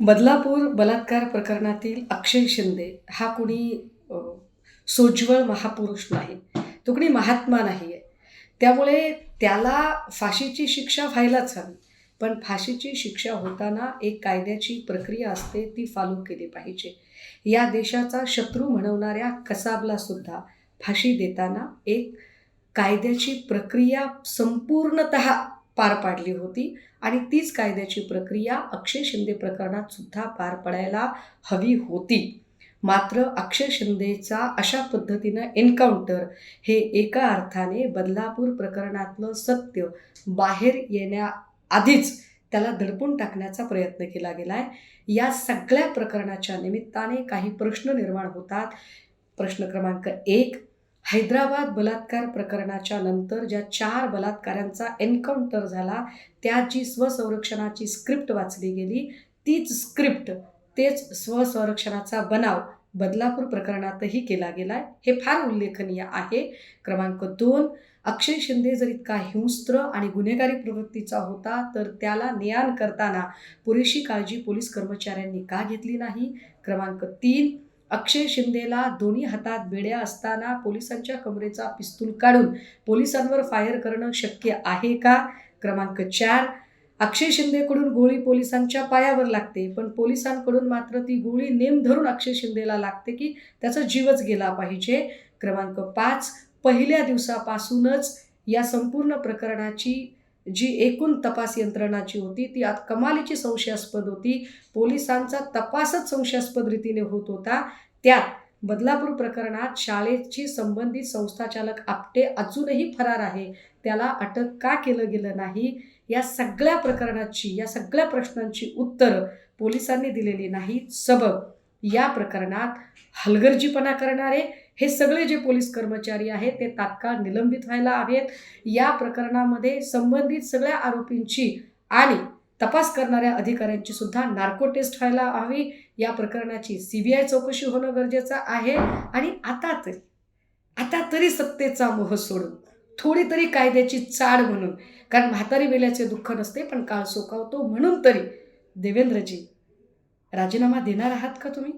बदलापूर बलात्कार प्रकरणातील अक्षय शिंदे हा कुणी अ, सोज्वळ महापुरुष नाही. तो कुणी महात्मा नाही आहे. त्यामुळे त्याला फाशीची शिक्षा व्हायलाच हवी. पण फाशीची शिक्षा होताना एक कायद्याची प्रक्रिया असते, ती फॉलो केली पाहिजे. या देशाचा शत्रू म्हणवणाऱ्या कसाबलासुद्धा फाशी देताना एक कायद्याची प्रक्रिया संपूर्णतः पार पाडली होती आणि तीच कायद्याची प्रक्रिया अक्षय शिंदे प्रकरणात सुद्धा पार पडायला हवी होती. मात्र अक्षय शिंदेचा अशा पद्धतीनं एन्काउंटर हे एका अर्थाने बदलापूर प्रकरणातलं सत्य बाहेर येण्याआधीच त्याला दडपून टाकण्याचा प्रयत्न केला गेला आहे. या सगळ्या प्रकरणाच्या निमित्ताने काही प्रश्न निर्माण होतात. प्रश्न क्रमांक 1, हैदराबाद बलात्कार प्रकरणाच्या नंतर ज्या 4 बलात्काऱ्यांचा एन्काउंटर झाला, त्यात जी स्वसंरक्षणाची स्क्रिप्ट वाचली गेली, तीच स्क्रिप्ट, तेच स्वसंरक्षणाचा बनाव बदलापूर प्रकरणातही केला गेला आहे. हे फार उल्लेखनीय आहे. क्रमांक 2, अक्षय शिंदे जर इतका हिंस्त्र आणि गुन्हेगारी प्रवृत्तीचा होता, तर त्याला ने-आण करताना पुरेशी काळजी पोलीस कर्मचाऱ्यांनी का घेतली नाही? क्रमांक 3, अक्षय शिंदेला दोन्ही हातात बेड्या असताना पोलिसांच्या कमरेचा पिस्तूल काढून पोलिसांवर फायर करणं शक्य आहे का? क्रमांक 4, अक्षय शिंदेकडून गोळी पोलिसांच्या पायावर लागते, पण पोलिसांकडून मात्र ती गोळी नेम धरून अक्षय शिंदेला लागते की त्याचा जीवच गेला पाहिजे. क्रमांक 5, पहिल्या दिवसापासूनच या संपूर्ण प्रकरणाची जी एकूण तपास यंत्रणा जी होती, ती कमालीची संशयास्पद होती. पोलिसांचा तपासच संशयास्पद रीतीने होत होता. त्यात बदलापूर प्रकरणात शाळेची संबंधित संस्थाचालक आपटे अजूनही फरार आहे. त्याला अटक का केलं गेलं नाही? या सगळ्या प्रकरणाची, या सगळ्या प्रश्नांची उत्तरं पोलिसांनी दिलेली नाहीत. सबब या प्रकरणात हलगर्जीपणा करणारे हे सगळे जे पोलीस कर्मचारी आहेत, ते तात्काळ निलंबित व्हायला हवेत. या प्रकरणामध्ये संबंधित सगळ्या आरोपींची आणि तपास करणाऱ्या अधिकाऱ्यांची सुद्धा नार्को टेस्ट व्हायला हवी. या प्रकरणाची CBI चौकशी होणं गरजेचं आहे. आणि आता तरी सत्तेचा मोह सोडून थोडी तरी कायद्याची चाड म्हणून, कारण म्हातारी बेल्याचे दुःख नसते पण काळ सोकावतो, म्हणून तरी देवेंद्रजी राजीनामा देणार आहात का तुम्ही?